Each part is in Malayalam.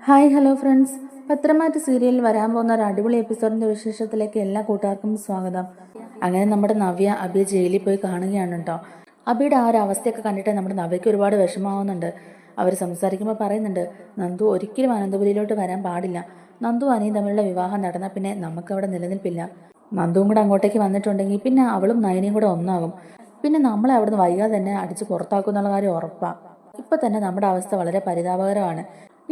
ഹായ് ഹലോ ഫ്രണ്ട്സ്, പത്രമാറ്റ് സീരിയലിൽ വരാൻ പോകുന്ന ഒരു അടിപൊളി എപ്പിസോഡിന്റെ വിശേഷത്തിലേക്ക് എല്ലാ കൂട്ടുകാർക്കും സ്വാഗതം. അങ്ങനെ നമ്മുടെ നവ്യ അബിയെ ജയിലിൽ പോയി കാണുകയാണ് കേട്ടോ. അബിയുടെ ആ ഒരു അവസ്ഥയൊക്കെ കണ്ടിട്ട് നമ്മുടെ നവ്യയ്ക്ക് ഒരുപാട് വിഷമാവുന്നുണ്ട്. അവർ സംസാരിക്കുമ്പോൾ പറയുന്നുണ്ട്, നന്ദു ഒരിക്കലും അനന്തപുരിയിലോട്ട് വരാൻ പാടില്ല. നന്ദു അനിയും തമ്മിലുള്ള വിവാഹം നടന്നാൽ പിന്നെ നമുക്കവിടെ നിലനിൽപ്പില്ല. നന്ദുവും കൂടെ അങ്ങോട്ടേക്ക് വന്നിട്ടുണ്ടെങ്കിൽ പിന്നെ അവളും നയനയും കൂടെ ഒന്നാകും. പിന്നെ നമ്മളെ അവിടുന്ന് വൈകാതെ തന്നെ അടിച്ച് പുറത്താക്കുന്നുള്ള കാര്യം ഉറപ്പാണ്. ഇപ്പം തന്നെ നമ്മുടെ അവസ്ഥ വളരെ പരിതാപകരമാണ്.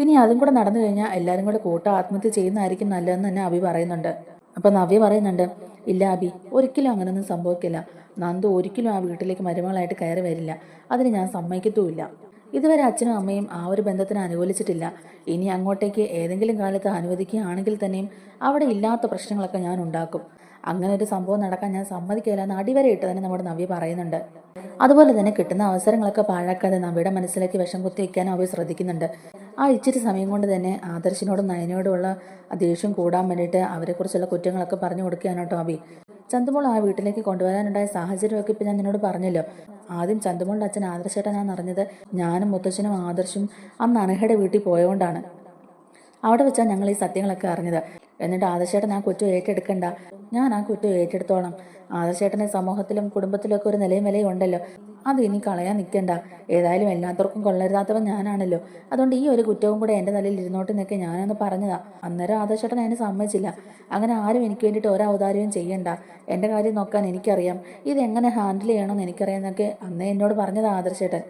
ഇനി അതും കൂടെ നടന്നു കഴിഞ്ഞാൽ എല്ലാവരും കൂടെ ആത്മഹത്യ ചെയ്യുന്നതായിരിക്കും നല്ലതെന്ന് തന്നെ അബി പറയുന്നുണ്ട്. അപ്പം നവ്യ പറയുന്നുണ്ട്, ഇല്ല അബി, ഒരിക്കലും അങ്ങനെയൊന്നും സംഭവിക്കില്ല. നന്ദു ഒരിക്കലും ആ വീട്ടിലേക്ക് മരുമകളായിട്ട് കയറി വരില്ല. അതിന് ഞാൻ സമ്മതിക്കത്തുമില്ല. ഇതുവരെ അച്ഛനും അമ്മയും ആ ഒരു ബന്ധത്തിന് അനുകൂലിച്ചിട്ടില്ല. ഇനി അങ്ങോട്ടേക്ക് ഏതെങ്കിലും കാലത്ത് അനുവദിക്കുകയാണെങ്കിൽ തന്നെയും അവിടെ ഇല്ലാത്ത പ്രശ്നങ്ങളൊക്കെ ഞാൻ ഉണ്ടാക്കും. അങ്ങനെ ഒരു സംഭവം നടക്കാൻ ഞാൻ സമ്മതിക്കില്ല എന്ന് അടിവരെ ഇട്ട് തന്നെ നമ്മുടെ നവ്യ പറയുന്നുണ്ട്. അതുപോലെ തന്നെ കിട്ടുന്ന അവസരങ്ങളൊക്കെ പാഴാക്കാതെ നവ്യയുടെ മനസ്സിലേക്ക് വിഷം കുത്തി വയ്ക്കാനും അവർ ശ്രദ്ധിക്കുന്നുണ്ട്. ആ ഇച്ചിരി സമയം കൊണ്ട് തന്നെ ആദർശിനോടും നയനയോടുമുള്ള ദേഷ്യം കൂടാൻ വേണ്ടിയിട്ട് അവരെക്കുറിച്ചുള്ള കുറ്റങ്ങളൊക്കെ പറഞ്ഞു കൊടുക്കുകയാണ് കേട്ടോ അബി. ചന്തുമോൾ ആ വീട്ടിലേക്ക് കൊണ്ടുവരാനുണ്ടായ സാഹചര്യമൊക്കെ ഇപ്പം ഞാൻ നിന്നോട് പറഞ്ഞല്ലോ. ആദ്യം ചന്തുമോളുടെ അച്ഛൻ ആദർശേട്ടനാണെന്ന് അറിഞ്ഞത് ഞാനും മുത്തച്ഛനും ആദർശും അന്ന് അനഘയുടെ വീട്ടിൽ പോയതുകൊണ്ടാണ്. അവിടെ വെച്ചാൽ ഞങ്ങൾ ഈ സത്യങ്ങളൊക്കെ അറിഞ്ഞത്. എന്നിട്ട് ആദർശേട്ടൻ ആ കുറ്റം ഏറ്റെടുക്കണ്ട, ഞാൻ ആ കുറ്റം ഏറ്റെടുത്തോളാം. ആദർശേട്ടനെ സമൂഹത്തിലും കുടുംബത്തിലും ഒക്കെ ഒരു നിലയും വിലയും ഉണ്ടല്ലോ, അത് ഇനി കളയാൻ നിൽക്കണ്ട. ഏതായാലും എല്ലാത്തർക്കും കൊള്ളരുതാത്തവൻ ഞാനാണല്ലോ, അതുകൊണ്ട് ഈ ഒരു കുറ്റവും കൂടെ എൻ്റെ തലയിൽ ഇരുന്നോട്ട് നിൽക്കെ ഞാനൊന്ന് പറഞ്ഞതാ. അന്നേരം ആദർശേട്ടൻ അതിന് സമ്മതിച്ചില്ല. അങ്ങനെ ആരും എനിക്ക് വേണ്ടിയിട്ട് ഒരു ഔദാര്യവും ചെയ്യണ്ട, എൻ്റെ കാര്യം നോക്കാൻ എനിക്കറിയാം, ഇതെങ്ങനെ ഹാൻഡിൽ ചെയ്യണമെന്ന് എനിക്കറിയാമെന്നൊക്കെ അന്നേ എന്നോട് പറഞ്ഞതാ ആദർശേട്ടൻ.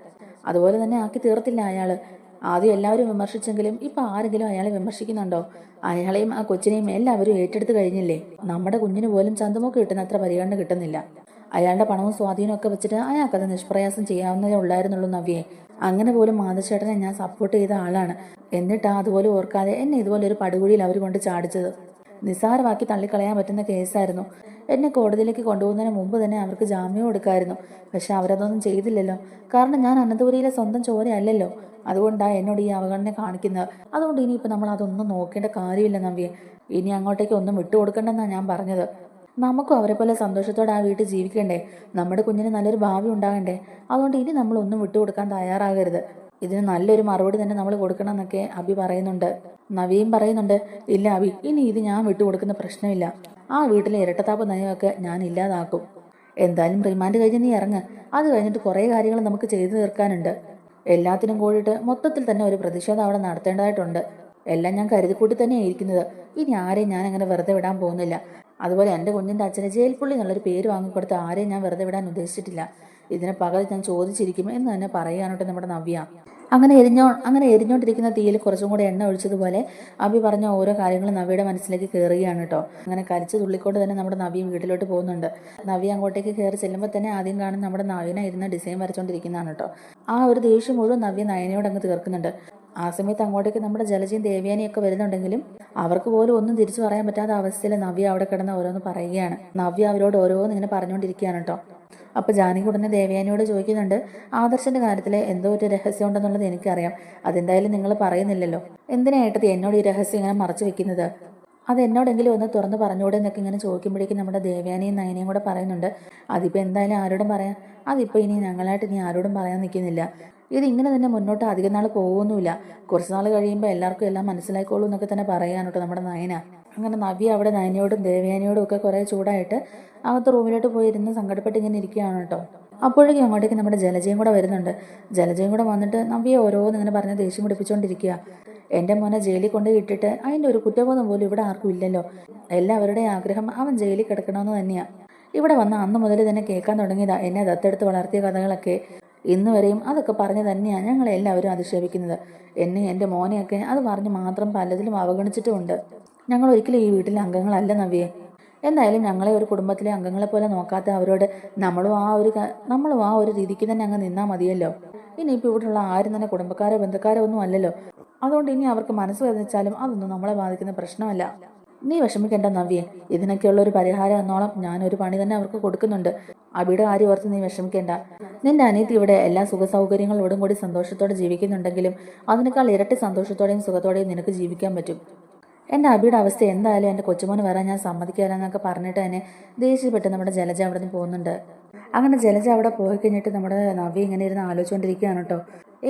അതുപോലെ തന്നെ ആക്കി തീർത്തില്ല അയാൾ. ആദ്യം എല്ലാവരും വിമർശിച്ചെങ്കിലും ഇപ്പം ആരെങ്കിലും അയാളെ വിമർശിക്കുന്നുണ്ടോ? അയാളെയും ആ കൊച്ചിനെയും എല്ലാവരും ഏറ്റെടുത്ത് കഴിഞ്ഞില്ലേ. നമ്മുടെ കുഞ്ഞിന് പോലും ചന്തമൊക്കെ കിട്ടുന്ന അത്ര പരിഗണന കിട്ടുന്നില്ല. അയാളുടെ പണവും സ്വാധീനവും ഒക്കെ വെച്ചിട്ട് അയാൾക്കത് നിഷ്പ്രയാസം ചെയ്യാവുന്നതേ ഉള്ളായിരുന്നുള്ളൂ നവ്യയെ. അങ്ങനെ പോലും മാധവച്ചേട്ടനെ ഞാൻ സപ്പോർട്ട് ചെയ്ത ആളാണ്. എന്നിട്ടാ അതുപോലെ ഓർക്കാതെ എന്നെ ഇതുപോലെ ഒരു പടുകുഴിയിൽ അവർ കൊണ്ട് ചാടിച്ചത്. നിസ്സാരമാക്കി തള്ളിക്കളയാൻ പറ്റുന്ന കേസായിരുന്നു. എന്നെ കോടതിയിലേക്ക് കൊണ്ടുപോകുന്നതിന് മുമ്പ് തന്നെ അവർക്ക് ജാമ്യം എടുക്കായിരുന്നു. പക്ഷെ അവരതൊന്നും ചെയ്തില്ലല്ലോ. കാരണം ഞാൻ അനന്തപുരിയിലെ സ്വന്തം ചോരയല്ലല്ലോ. അതുകൊണ്ടാണ് എന്നോട് ഈ അവഗണന കാണിക്കുന്നത്. അതുകൊണ്ട് ഇനിയിപ്പോൾ നമ്മൾ അതൊന്നും നോക്കേണ്ട കാര്യമില്ല നവ്യെ. ഇനി അങ്ങോട്ടേക്ക് ഒന്നും വിട്ടുകൊടുക്കണ്ടെന്നാണ് ഞാൻ പറഞ്ഞത്. നമുക്കും അവരെ പോലെ സന്തോഷത്തോടെ ആ വീട്ടിൽ ജീവിക്കണ്ടേ? നമ്മുടെ കുഞ്ഞിന് നല്ലൊരു ഭാവി ഉണ്ടാകണ്ടേ? അതുകൊണ്ട് ഇനി നമ്മളൊന്നും വിട്ടുകൊടുക്കാൻ തയ്യാറാകരുത്. ഇതിന് നല്ലൊരു മറുപടി തന്നെ നമ്മൾ കൊടുക്കണം എന്നൊക്കെ അബി പറയുന്നുണ്ട്. നവിയും പറയുന്നുണ്ട്, ഇല്ല അബി, ഇനി ഇത് ഞാൻ വിട്ടുകൊടുക്കുന്ന പ്രശ്നമില്ല. ആ വീട്ടിലെ ഇരട്ടത്താപ്പ് നയമൊക്കെ ഞാൻ ഇല്ലാതാക്കും. എന്തായാലും റിമാൻഡ് കഴിഞ്ഞ് നീ ഇറങ്ങ്. അത് കഴിഞ്ഞിട്ട് കുറേ കാര്യങ്ങൾ നമുക്ക് ചെയ്തു തീർക്കാനുണ്ട്. എല്ലാത്തിനും കൂടിയിട്ട് മൊത്തത്തിൽ തന്നെ ഒരു പ്രതിഷേധം അവിടെ നടത്തേണ്ടതായിട്ടുണ്ട്. എല്ലാം ഞാൻ കരുതിക്കൂട്ടി തന്നെയാണ് ഇരിക്കുന്നത്. ഇനി ആരെയും ഞാൻ അങ്ങനെ വെറുതെ വിടാൻ പോകുന്നില്ല. അതുപോലെ എൻ്റെ കുഞ്ഞിൻ്റെ അച്ഛന് ജയിൽ പുള്ളി എന്നുള്ളൊരു പേര് വാങ്ങിക്കൊടുത്ത് ആരെയും ഞാൻ വെറുതെ വിടാൻ ഉദ്ദേശിച്ചിട്ടില്ല. ഇതിന് പകൽ ഞാൻ ചോദിച്ചിരിക്കും എന്ന് തന്നെ പറയാനോട്ട് നമ്മുടെ നവ്യ. അങ്ങനെ എരിഞ്ഞോണ്ടിരിക്കുന്ന തീയിൽ കുറച്ചും കൂടെ എണ്ണ ഒഴിച്ചതുപോലെ അബി പറഞ്ഞ ഓരോ കാര്യങ്ങളും നവ്യയുടെ മനസ്സിലേക്ക് കയറുകയാണ് കേട്ടോ. അങ്ങനെ കരിച്ചു തുള്ളിക്കൊണ്ട് തന്നെ നമ്മുടെ നവ്യ വീട്ടിലോട്ട് പോകുന്നുണ്ട്. നവ്യ അങ്ങോട്ടേക്ക് കയറി ചെല്ലുമ്പോൾ തന്നെ ആദ്യം കാണുന്ന നമ്മുടെ നവ്യന ഇരുന്ന് ഡിസൈൻ വരച്ചോണ്ടിരിക്കുന്നതാണ് കേട്ടോ. ആ ഒരു ദേഷ്യം മുഴുവൻ നവ്യ നയനയോട് അങ്ങ് തീർക്കുന്നുണ്ട്. ആ സമയത്ത് അങ്ങോട്ടേക്ക് നമ്മുടെ ജലജയും ദേവ്യാനിയൊക്കെ വരുന്നുണ്ടെങ്കിലും അവർക്ക് പോലും ഒന്നും തിരിച്ചു പറയാൻ പറ്റാത്ത അവസ്ഥയിൽ നവ്യ അവിടെ കിടന്ന് ഓരോന്ന് പറയുകയാണ്. നവ്യ അവരോട് ഓരോന്ന് ഇങ്ങനെ പറഞ്ഞുകൊണ്ടിരിക്കുകയാണ് കേട്ടോ. അപ്പോൾ ജാനകി ഉടനെ ദേവയാനിയോട് ചോദിക്കുന്നുണ്ട്, ആദർശന്റെ കാര്യത്തിൽ എന്തോ ഒരു രഹസ്യം ഉണ്ടെന്നുള്ളത് എനിക്കറിയാം. അതെന്തായാലും നിങ്ങൾ പറയുന്നില്ലല്ലോ. എന്തിനായിട്ടത് എന്നോട് ഈ രഹസ്യം ഇങ്ങനെ മറച്ചു വെക്കുന്നത്? അത് എന്നോടെങ്കിലും ഒന്ന് തുറന്ന് പറഞ്ഞുകൂടെ എന്നൊക്കെ ഇങ്ങനെ ചോദിക്കുമ്പോഴേക്കും നമ്മുടെ ദേവയാനിയും നയനയും കൂടെ പറയുന്നുണ്ട്, അതിപ്പോൾ എന്തായാലും ആരോടും പറയാം. അതിപ്പോൾ ഇനി ഞങ്ങളായിട്ട് ഇനി ആരോടും പറയാൻ നിൽക്കുന്നില്ല. ഇതിങ്ങനെ തന്നെ മുന്നോട്ട് അധികം നാൾ പോകുന്നുമില്ല. കുറച്ച് നാൾ കഴിയുമ്പോൾ എല്ലാവർക്കും എല്ലാം മനസ്സിലായിക്കോളൂ എന്നൊക്കെ തന്നെ പറയാനോട്ടോ നമ്മുടെ നയന. അങ്ങനെ നവ്യ അവിടെ നയനയോടും ദേവയാനിയോടും ഒക്കെ കുറേ ചൂടായിട്ട് അകത്ത് റൂമിലോട്ട് പോയിരുന്ന് സങ്കടപ്പെട്ട് ഇങ്ങനെ ഇരിക്കുകയാണ് കേട്ടോ. അപ്പോഴേക്കും അങ്ങോട്ടേക്ക് നമ്മുടെ ജലജയും കൂടെ വരുന്നുണ്ട്. ജലജയും കൂടെ വന്നിട്ട് നവ്യ ഓരോന്ന് ഇങ്ങനെ പറഞ്ഞ് ദേഷ്യം പിടിപ്പിച്ചുകൊണ്ടിരിക്കുക. എൻ്റെ മോനെ ജയിലിൽ കൊണ്ട് ഇട്ടിട്ട് അതിൻ്റെ ഒരു കുറ്റബോധം പോലും ഇവിടെ ആർക്കും ഇല്ലല്ലോ. എല്ലാവരുടെയും ആഗ്രഹം അവൻ ജയിലിൽ കിടക്കണമെന്ന് തന്നെയാണ്. ഇവിടെ വന്ന അന്ന് മുതൽ തന്നെ കേൾക്കാൻ തുടങ്ങിയതാ എന്നെ ദത്തെടുത്ത് വളർത്തിയ കഥകളൊക്കെ. ഇന്ന് വരെയും അതൊക്കെ പറഞ്ഞ് തന്നെയാണ് ഞങ്ങളെല്ലാവരും അധിക്ഷേപിക്കുന്നത്. എന്നെ എൻ്റെ മോനെയൊക്കെ അത് പറഞ്ഞ് മാത്രം പലതിലും അവഗണിച്ചിട്ടുമുണ്ട്. ഞങ്ങൾ ഒരിക്കലും ഈ വീട്ടിലെ അംഗങ്ങളല്ല നവ്യേ. എന്തായാലും ഞങ്ങളെ ഒരു കുടുംബത്തിലെ അംഗങ്ങളെ പോലെ നോക്കാത്ത അവരോട് നമ്മളും ആ ഒരു രീതിക്ക് തന്നെ അങ്ങ് നിന്നാൽ മതിയല്ലോ. ഇനിയിപ്പോൾ ഇവിടെയുള്ള ആരും തന്നെ കുടുംബക്കാരോ ബന്ധുക്കാരോ ഒന്നും അല്ലല്ലോ. അതുകൊണ്ട് ഇനി അവർക്ക് മനസ്സ് വേദനിച്ചാലും അതൊന്നും നമ്മളെ ബാധിക്കുന്ന പ്രശ്നമല്ല. നീ വിഷമിക്കേണ്ട നവ്യേ. ഇതിനൊക്കെയുള്ള ഒരു പരിഹാരം എന്നോളം ഞാനൊരു പണി തന്നെ അവർക്ക് കൊടുക്കുന്നുണ്ട്. അബിയുടെ കാര്യം ഓർത്ത് നീ വിഷമിക്കേണ്ട. നിന്റെ അനിയത്തി ഇവിടെ എല്ലാ സുഖ സൗകര്യങ്ങളോടും കൂടി സന്തോഷത്തോടെ ജീവിക്കുന്നുണ്ടെങ്കിലും അതിനേക്കാൾ ഇരട്ടി സന്തോഷത്തോടെയും സുഖത്തോടെയും നിനക്ക് ജീവിക്കാൻ പറ്റും. എൻ്റെ അബിയുടെ അവസ്ഥ എന്തായാലും എൻ്റെ കൊച്ചുമോന് വരാൻ ഞാൻ സമ്മതിക്കാമെന്നൊക്കെ പറഞ്ഞിട്ട് തന്നെ ദേഷ്യപ്പെട്ട് നമ്മുടെ ജലജ അവിടെ നിന്ന് പോകുന്നുണ്ട്. അങ്ങനെ ജലജ അവിടെ പോയി കഴിഞ്ഞിട്ട് നമ്മുടെ നവ്യ ഇങ്ങനെ ഇരുന്ന് ആലോചിച്ചുകൊണ്ടിരിക്കുകയാണ് കേട്ടോ.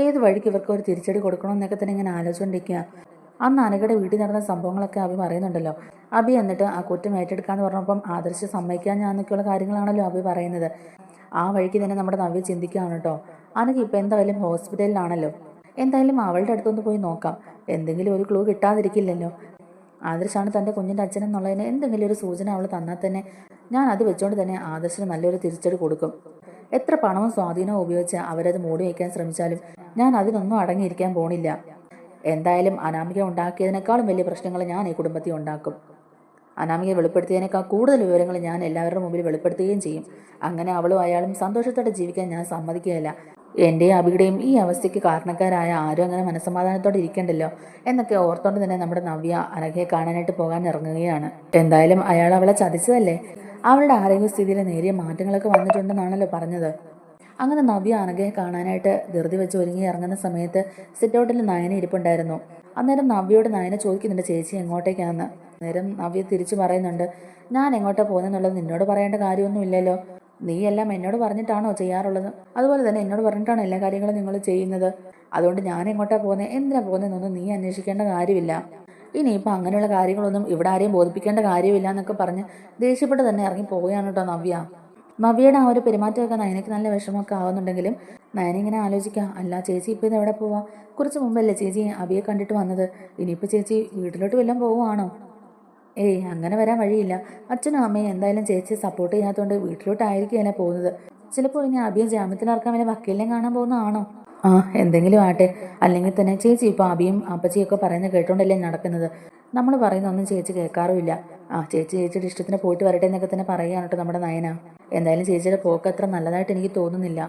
ഏത് വഴിക്ക് ഇവർക്ക് ഒരു തിരിച്ചടി കൊടുക്കണമെന്നൊക്കെ തന്നെ ഇങ്ങനെ ആലോചിച്ചുകൊണ്ടിരിക്കുക. അന്ന് അനഘയുടെ വീട്ടിൽ നടന്ന സംഭവങ്ങളൊക്കെ അഭി പറയുന്നുണ്ടല്ലോ. അഭി എന്നിട്ട് ആ കുറ്റം ഏറ്റെടുക്കാന്ന് പറഞ്ഞപ്പം ആദർശ് സമ്മതിക്കാൻ ഞാനൊക്കെയുള്ള കാര്യങ്ങളാണല്ലോ അഭി പറയുന്നത്. ആ വഴിക്ക് തന്നെ നമ്മുടെ നവ്യ ചിന്തിക്കുകയാണ് കേട്ടോ. അനഘ ഇപ്പം എന്തായാലും ഹോസ്പിറ്റലിലാണല്ലോ, എന്തായാലും അവളുടെ അടുത്തൊന്ന് പോയി നോക്കാം. എന്തെങ്കിലും ഒരു ക്ലൂ കിട്ടാതിരിക്കില്ലല്ലോ. ആദർശാണ് തൻ്റെ കുഞ്ഞിൻ്റെ അച്ഛനെന്നുള്ളതിന് എന്തെങ്കിലും ഒരു സൂചന അവൾ തന്നാൽ തന്നെ ഞാൻ അത് വെച്ചുകൊണ്ട് തന്നെ ആദർശിന് നല്ലൊരു തിരിച്ചടി കൊടുക്കും. എത്ര പണവും സ്വാധീനവും ഉപയോഗിച്ച് അവരത് മൂടി വയ്ക്കാൻ ശ്രമിച്ചാലും ഞാൻ അതിനൊന്നും അടങ്ങിയിരിക്കാൻ പോണില്ല. എന്തായാലും അനാമിക ഉണ്ടാക്കിയതിനേക്കാളും വലിയ പ്രശ്നങ്ങൾ ഞാൻ ഈ കുടുംബത്തിൽ ഉണ്ടാക്കും. അനാമികയെ വെളിപ്പെടുത്തിയതിനേക്കാൾ കൂടുതൽ വിവരങ്ങൾ ഞാൻ എല്ലാവരുടെ മുമ്പിൽ വെളിപ്പെടുത്തുകയും ചെയ്യും. അങ്ങനെ അവളും അയാളും സന്തോഷത്തോടെ ജീവിക്കാൻ ഞാൻ സമ്മതിക്കുകയില്ല. എൻ്റെയും അബിയുടെയും ഈ അവസ്ഥയ്ക്ക് കാരണക്കാരായ ആരും അങ്ങനെ മനസ്സമാധാനത്തോടെ ഇരിക്കണ്ടല്ലോ എന്നൊക്കെ ഓർത്തോണ്ട് തന്നെ നമ്മുടെ നവ്യ അനഘയെ കാണാനായിട്ട് പോകാൻ ഇറങ്ങുകയാണ്. എന്തായാലും അയാൾ അവളെ ചതിച്ചതല്ലേ. അവളുടെ ആരോഗ്യസ്ഥിതിയിൽ നേരിയ മാറ്റങ്ങളൊക്കെ വന്നിട്ടുണ്ടെന്നാണല്ലോ പറഞ്ഞത്. അങ്ങനെ നവ്യ അനഘയെ കാണാനായിട്ട് ധൃതി വെച്ച് ഒരുങ്ങി ഇറങ്ങുന്ന സമയത്ത് സിറ്റൗട്ടിൽ നയന ഇരിപ്പുണ്ടായിരുന്നു. അന്നേരം നവ്യയോട് നയന ചോദിക്കുന്നുണ്ട്, ചേച്ചി എങ്ങോട്ടേക്കാന്ന്. നേരം നവ്യ തിരിച്ചു പറയുന്നുണ്ട്, ഞാൻ എങ്ങോട്ടാ പോകുന്നെന്നുള്ളത് നിന്നോട് പറയേണ്ട കാര്യമൊന്നും ഇല്ലല്ലോ. നീ എല്ലാം എന്നോട് പറഞ്ഞിട്ടാണോ ചെയ്യാറുള്ളത്? അതുപോലെ തന്നെ എന്നോട് പറഞ്ഞിട്ടാണോ എല്ലാ കാര്യങ്ങളും നിങ്ങൾ ചെയ്യുന്നത്? അതുകൊണ്ട് ഞാൻ എങ്ങോട്ടാ പോകുന്നത്, എന്തിനാ പോകുന്നതെന്നൊന്നും നീ അന്വേഷിക്കേണ്ട കാര്യമില്ല. ഇനിയിപ്പോൾ അങ്ങനെയുള്ള കാര്യങ്ങളൊന്നും ഇവിടെ ആരെയും ബോധിപ്പിക്കേണ്ട കാര്യമില്ല എന്നൊക്കെ പറഞ്ഞ് ദേഷ്യപ്പെട്ട് തന്നെ ഇറങ്ങി പോവുകയാണ് കേട്ടോ നവ്യ. നവ്യയുടെ ആ ഒരു പെരുമാറ്റമൊക്കെ നയനയ്ക്ക് നല്ല വിഷമമൊക്കെ ആവുന്നുണ്ടെങ്കിലും നയന ഇങ്ങനെ ആലോചിക്കാം, അല്ല ചേച്ചി ഇപ്പോൾ ഇത് എവിടെ പോവാം? കുറച്ച് മുമ്പല്ലേ ചേച്ചി അബിയെ കണ്ടിട്ട് വന്നത്. ഇനിയിപ്പോൾ ചേച്ചി വീട്ടിലോട്ട് വല്ലതും പോവുകയാണോ? ഏയ് അങ്ങനെ വരാൻ വഴിയില്ല. അച്ഛനും അമ്മയും എന്തായാലും ചേച്ചിയെ സപ്പോർട്ട് ചെയ്യാത്തതുകൊണ്ട് വീട്ടിലോട്ടായിരിക്കുകയല്ല പോകുന്നത്. ചിലപ്പോൾ ഇനി അബിയെ ജാമ്യത്തിലിറക്കാൻ വല്ല വക്കീലിനെ കാണാൻ പോകുന്നതാണോ? ആ എന്തെങ്കിലും ആട്ടെ. അല്ലെങ്കിൽ തന്നെ ചേച്ചി ഇപ്പോൾ അബിയും അപ്പച്ചിയൊക്കെ പറയുന്നത് കേട്ടോണ്ടല്ലേ നടക്കുന്നത്. നമ്മൾ പറയുന്നൊന്നും ചേച്ചി കേൾക്കാറുമില്ല. ചേച്ചിയുടെ ഇഷ്ടത്തിന് പോയിട്ട് വരട്ടെ എന്നൊക്കെ തന്നെ പറയുകയാണ് കേട്ടോ നമ്മുടെ നയന. എന്തായാലും ചേച്ചിയുടെ പോക്ക് അത്ര നല്ലതായിട്ട് എനിക്ക് തോന്നുന്നില്ല.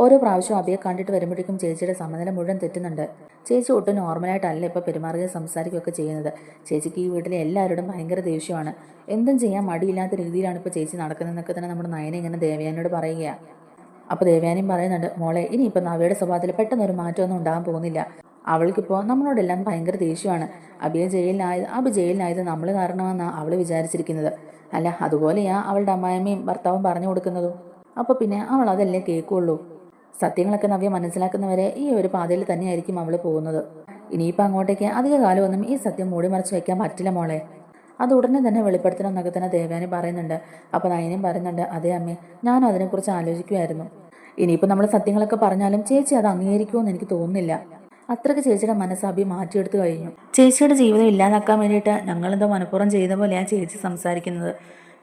ഓരോ പ്രാവശ്യവും അബിയെ കണ്ടിട്ട് വരുമ്പോഴേക്കും ചേച്ചിയുടെ സമനില മുഴുവൻ തെറ്റുന്നുണ്ട്. ചേച്ചി ഒട്ടും നോർമലായിട്ടല്ല ഇപ്പോൾ പെരുമാറുകയും സംസാരിക്കുകയൊക്കെ ചെയ്യുന്നത്. ചേച്ചിക്ക് ഈ വീട്ടിലെ എല്ലാവരോടും ഭയങ്കര ദേഷ്യമാണ്. എന്തും ചെയ്യാൻ മടിയില്ലാത്ത രീതിയിലാണ് ഇപ്പോൾ ചേച്ചി നടക്കുന്നതെന്നൊക്കെ തന്നെ നമ്മുടെ നയന ഇങ്ങനെ ദേവയാനിയോട് പറയുകയാണ്. അപ്പോൾ ദേവയാനിയും പറയുന്നുണ്ട്, മോളെ ഇനിയിപ്പോൾ നവ്യയുടെ സ്വഭാവത്തിൽ പെട്ടെന്നൊരു മാറ്റമൊന്നും ഉണ്ടാകാൻ പോകുന്നില്ല. അവൾക്കിപ്പോൾ നമ്മളോടെല്ലാം ഭയങ്കര ദേഷ്യമാണ്. അബി ജയിലിലായത് നമ്മൾ കാരണമെന്നാണ് അവൾ വിചാരിച്ചിരിക്കുന്നത്. അല്ല അതുപോലെയാ അവളുടെ അമ്മായിയമ്മയും ഭർത്താവും പറഞ്ഞു കൊടുക്കുന്നതും. അപ്പോൾ പിന്നെ അവൾ അതല്ലേ കേൾക്കുള്ളൂ. സത്യങ്ങളൊക്കെ നവ്യ മനസ്സിലാക്കുന്നവരെ ഈ ഒരു പാതയിൽ തന്നെയായിരിക്കും അവൾ പോകുന്നത്. ഇനിയിപ്പോൾ അങ്ങോട്ടേക്ക് അധിക കാലമൊന്നും ഈ സത്യം മൂടിമറച്ച് വയ്ക്കാൻ പറ്റില്ല മോളെ. അത് ഉടനെ തന്നെ വെളിപ്പെടുത്തണം എന്നൊക്കെ തന്നെ ദേവയാനി പറയുന്നുണ്ട്. അപ്പോൾ നയനയും പറയുന്നുണ്ട്, അതേ അമ്മേ, ഞാനും അതിനെക്കുറിച്ച് ആലോചിക്കുമായിരുന്നു. ഇനിയിപ്പോൾ നമ്മൾ സത്യങ്ങളൊക്കെ പറഞ്ഞാലും ചേച്ചി അത് അംഗീകരിക്കുമെന്ന് എനിക്ക് തോന്നുന്നില്ല. അത്രയ്ക്ക് ചേച്ചിയുടെ മനസ്സ് അബി മാറ്റിയെടുത്ത് കഴിഞ്ഞു. ചേച്ചിയുടെ ജീവിതം ഇല്ലാതാക്കാൻ വേണ്ടിയിട്ട് ഞങ്ങളെന്തോ മനഃപൂർവ്വം ചെയ്ത പോലെയാണ് ചേച്ചി സംസാരിക്കുന്നത്.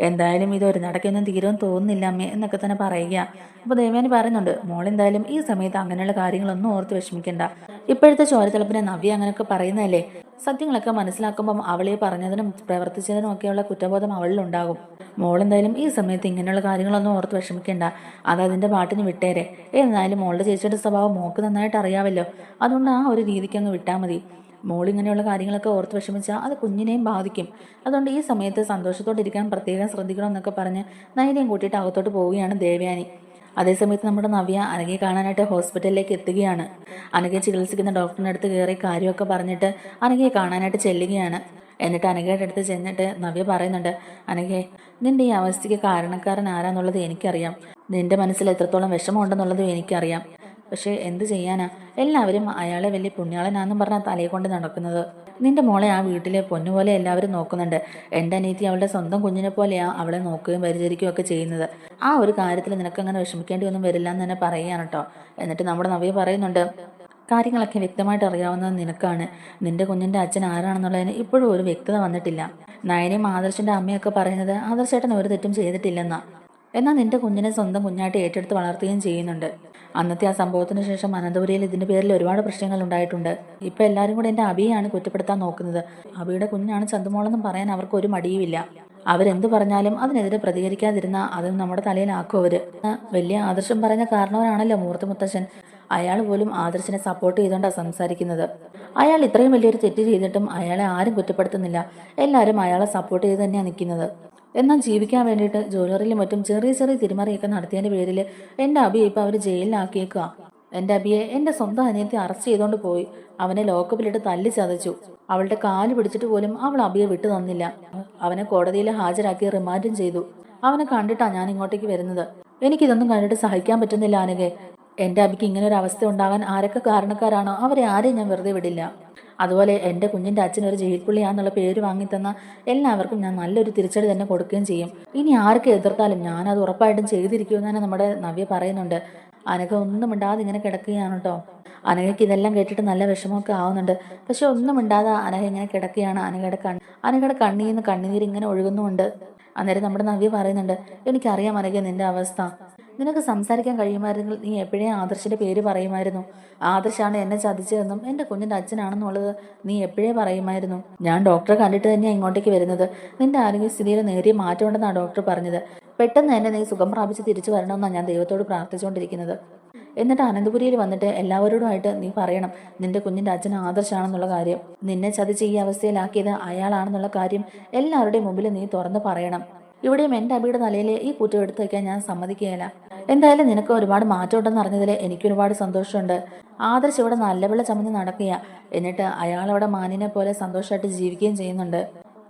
എന്തായാലും ഇതൊരു നടക്കൊന്നും തീരുമെന്ന് തോന്നുന്നില്ല അമ്മേ എന്നൊക്കെ തന്നെ പറയുക. അപ്പോൾ ദേവയാനി പറയുന്നുണ്ട്, മോളെന്തായാലും ഈ സമയത്ത് അങ്ങനെയുള്ള കാര്യങ്ങളൊന്നും ഓർത്ത് വിഷമിക്കണ്ട. ഇപ്പോഴത്തെ ചോരത്തിളപ്പിനെ നവ്യ അങ്ങനെയൊക്കെ പറയുന്നതല്ലേ. സത്യങ്ങളൊക്കെ മനസ്സിലാക്കുമ്പം അവളെ പറഞ്ഞതിനും പ്രവർത്തിച്ചതിനും ഒക്കെയുള്ള കുറ്റബോധം അവളിലുണ്ടാകും. മോളെന്തായാലും ഈ സമയത്ത് ഇങ്ങനെയുള്ള കാര്യങ്ങളൊന്നും ഓർത്ത് വിഷമിക്കണ്ട. അതതിൻ്റെ പാട്ടിന് വിട്ടേരെ. എന്നാലും മോളുടെ ചേച്ചിയുടെ സ്വഭാവം മോൾക്ക് നന്നായിട്ട് അറിയാമല്ലോ. അതുകൊണ്ട് ആ ഒരു രീതിക്ക് അങ്ങ് വിട്ടാൽ മതി. മോളിങ്ങനെയുള്ള കാര്യങ്ങളൊക്കെ ഓർത്ത് വിഷമിച്ചാൽ അത് കുഞ്ഞിനെയും ബാധിക്കും. അതുകൊണ്ട് ഈ സമയത്ത് സന്തോഷത്തോടെ ഇരിക്കാൻ പ്രത്യേകം ശ്രദ്ധിക്കണം എന്നൊക്കെ പറഞ്ഞ് നയനയും കൂട്ടിയിട്ട് അകത്തോട്ട് പോവുകയാണ് ദേവയാനി. അതേസമയത്ത് നമ്മുടെ നവ്യ അനഘയെ കാണാനായിട്ട് ഹോസ്പിറ്റലിലേക്ക് എത്തുകയാണ്. അനഘയെ ചികിത്സിക്കുന്ന ഡോക്ടറിൻ്റെ അടുത്ത് കയറി കാര്യമൊക്കെ പറഞ്ഞിട്ട് അനഘയെ കാണാനായിട്ട് ചെല്ലുകയാണ്. എന്നിട്ട് അനഘയുടെ അടുത്ത് ചെന്നിട്ട് നവ്യ പറയുന്നുണ്ട്, അനഘയെ, നിന്റെ ഈ അവസ്ഥയ്ക്ക് കാരണക്കാരൻ ആരാന്നുള്ളത് എനിക്കറിയാം. നിന്റെ മനസ്സിൽ എത്രത്തോളം വിഷമമുണ്ടെന്നുള്ളതും എനിക്കറിയാം. പക്ഷേ എന്ത് ചെയ്യാനാ, എല്ലാവരും അയാളെ വലിയ പുണ്യാളനാന്നും പറഞ്ഞാൽ തലയെ കൊണ്ട് നടക്കുന്നത്. നിന്റെ മോളെ ആ വീട്ടിലെ പൊന്നുപോലെ എല്ലാവരും നോക്കുന്നുണ്ട്. എൻ്റെ അനിയത്തി അവളുടെ സ്വന്തം കുഞ്ഞിനെ പോലെയാ അവളെ നോക്കുകയും പരിചരിക്കുകയും ഒക്കെ ചെയ്യുന്നത്. ആ ഒരു കാര്യത്തിൽ നിനക്കങ്ങനെ വിഷമിക്കേണ്ടി ഒന്നും വരില്ല എന്ന് തന്നെ പറയുകയാണ് കേട്ടോ. എന്നിട്ട് നമ്മുടെ നവ്യ പറയുന്നുണ്ട്, കാര്യങ്ങളൊക്കെ വ്യക്തമായിട്ട് അറിയാവുന്നത് നിനക്കാണ്. നിന്റെ കുഞ്ഞിൻ്റെ അച്ഛൻ ആരാണെന്നുള്ളതിന് ഇപ്പോഴും ഒരു വ്യക്തത വന്നിട്ടില്ല. നയനയും ആദർശിൻ്റെ അമ്മയൊക്കെ പറയുന്നത് ആദർശേട്ടൻ ഒരു തെറ്റും ചെയ്തിട്ടില്ലെന്നാ. എന്നാൽ നിന്റെ കുഞ്ഞിനെ സ്വന്തം കുഞ്ഞായിട്ട് ഏറ്റെടുത്ത് വളർത്തുകയും ചെയ്യുന്നുണ്ട്. അന്നത്തെ ആ സംഭവത്തിന് ശേഷം അനന്തപുരിയിൽ ഇതിൻ്റെ പേരിൽ ഒരുപാട് പ്രശ്നങ്ങൾ ഉണ്ടായിട്ടുണ്ട്. ഇപ്പം എല്ലാവരും കൂടെ എൻ്റെ അബിയാണ് കുറ്റപ്പെടുത്താൻ നോക്കുന്നത്. അബിയുടെ കുഞ്ഞാണ് ചന്തുമോളെന്നും പറയാൻ അവർക്ക് ഒരു മടിയുമില്ല. അവരെന്ത് പറഞ്ഞാലും അതിനെതിരെ പ്രതികരിക്കാതിരുന്ന അതും നമ്മുടെ തലയിലാക്കും അവര്. വലിയ ആദർശം പറഞ്ഞ കാരണവനാണല്ലോ മൂർത്തി മുത്തശ്ശൻ. അയാൾ പോലും ആദർശിനെ സപ്പോർട്ട് ചെയ്തുകൊണ്ടാണ് സംസാരിക്കുന്നത്. അയാൾ ഇത്രയും വലിയൊരു തെറ്റ് ചെയ്തിട്ടും അയാളെ ആരും കുറ്റപ്പെടുത്തുന്നില്ല. എല്ലാവരും അയാളെ സപ്പോർട്ട് ചെയ്ത് തന്നെയാണ് നിൽക്കുന്നത്. എന്നാൽ ജീവിക്കാൻ വേണ്ടിയിട്ട് ജ്വല്ലറിയിലും മറ്റും ചെറിയ ചെറിയ തിരിമറിയൊക്കെ നടത്തിയതിൻ്റെ പേരിൽ എൻ്റെ അബിയെ ഇപ്പോൾ അവർ ജയിലിലാക്കിയേക്കുക. എൻ്റെ അബിയെ എൻ്റെ സ്വന്തം അനിയത്തി അറസ്റ്റ് ചെയ്തുകൊണ്ട് പോയി. അവനെ ലോക്കപ്പിലിട്ട് തല്ലി ചതച്ചു. അവളുടെ കാല് പിടിച്ചിട്ട് പോലും അവൾ അബിയെ വിട്ടു തന്നില്ല. അവനെ കോടതിയിൽ ഹാജരാക്കി റിമാൻഡും ചെയ്തു. അവനെ കണ്ടിട്ടാണ് ഞാൻ ഇങ്ങോട്ടേക്ക് വരുന്നത്. എനിക്കിതൊന്നും കണ്ടിട്ട് സഹിക്കാൻ പറ്റുന്നില്ല അനഘേ. എൻ്റെ അബിക്ക് ഇങ്ങനെ ഒരു അവസ്ഥ ഉണ്ടാകാൻ ആരൊക്കെ കാരണക്കാരാണോ അവരെ ആരെയും ഞാൻ വെറുതെ വിടില്ല. അതുപോലെ എൻ്റെ കുഞ്ഞിൻ്റെ അച്ഛൻ ഒരു ജയിൽ പുള്ളിയാന്നുള്ള പേര് വാങ്ങിത്തന്ന എല്ലാവർക്കും ഞാൻ നല്ലൊരു തിരിച്ചടി തന്നെ കൊടുക്കുകയും ചെയ്യും. ഇനി ആർക്ക് എതിർത്താലും ഞാനത് ഉറപ്പായിട്ടും ചെയ്തിരിക്കുമെന്ന് തന്നെ നമ്മുടെ നവ്യ പറയുന്നുണ്ട്. അനഘ ഒന്നും മിണ്ടാതെ ഇങ്ങനെ കിടക്കുകയാണ് കേട്ടോ. അനഘയ്ക്ക് ഇതെല്ലാം കേട്ടിട്ട് നല്ല വിഷമമൊക്കെ ആവുന്നുണ്ട്. പക്ഷെ ഒന്നും മിണ്ടാതെ അനഘ ഇങ്ങനെ കിടക്കുകയാണ്. അനഘയുടെ കണ്ണീന്ന് കണ്ണുനീർ ഇങ്ങനെ ഒഴുകുന്നുമുണ്ട്. അന്നേരം നമ്മുടെ നവ്യ പറയുന്നുണ്ട്, എനിക്കറിയാം അനഘ നിന്റെ അവസ്ഥ. നിനക്ക് സംസാരിക്കാൻ കഴിയുമായിരുന്നെങ്കിൽ നീ എപ്പോഴേ ആദർശിന്റെ പേര് പറയുമായിരുന്നു. ആദർശാണ് എന്നെ ചതിച്ചതെന്നും എൻ്റെ കുഞ്ഞിൻ്റെ അച്ഛനാണെന്നുള്ളത് നീ എപ്പോഴേ പറയുമായിരുന്നു. ഞാൻ ഡോക്ടറെ കണ്ടിട്ട് തന്നെയാണ് ഇങ്ങോട്ടേക്ക് വരുന്നത്. നിന്റെ ആരോഗ്യസ്ഥിതിയിൽ നേരിയ മാറ്റമുണ്ടെന്നാണ് ഡോക്ടർ പറഞ്ഞത്. പെട്ടെന്ന് തന്നെ നീ സുഖം പ്രാപിച്ച് തിരിച്ചു വരണമെന്നാണ് ഞാൻ ദൈവത്തോട് പ്രാർത്ഥിച്ചുകൊണ്ടിരിക്കുന്നത്. എന്നിട്ട് അനന്തപുരിയിൽ വന്നിട്ട് എല്ലാവരോടുമായിട്ട് നീ പറയണം നിന്റെ കുഞ്ഞിൻ്റെ അച്ഛൻ ആദർശാണെന്നുള്ള കാര്യം. നിന്നെ ചതിച്ച് ഈ അവസ്ഥയിലാക്കിയത് അയാളാണെന്നുള്ള കാര്യം എല്ലാവരുടെയും മുമ്പിൽ നീ തുറന്ന് പറയണം. ഇവിടെയും എൻ്റെ അബിയുടെ തലയിൽ ഈ കുറ്റം എടുത്തു വയ്ക്കാൻ ഞാൻ സമ്മതിക്കുകയില്ല. എന്തായാലും നിനക്ക് ഒരുപാട് മാറ്റം ഉണ്ടെന്ന് അറിഞ്ഞതിൽ എനിക്ക് ഒരുപാട് സന്തോഷമുണ്ട്. ആദർശ് ഇവിടെ നല്ല വെള്ള ചമന്ന് നടക്കുക, എന്നിട്ട് അയാളവിടെ മാനിനെ പോലെ സന്തോഷമായിട്ട് ജീവിക്കുകയും ചെയ്യുന്നുണ്ട്.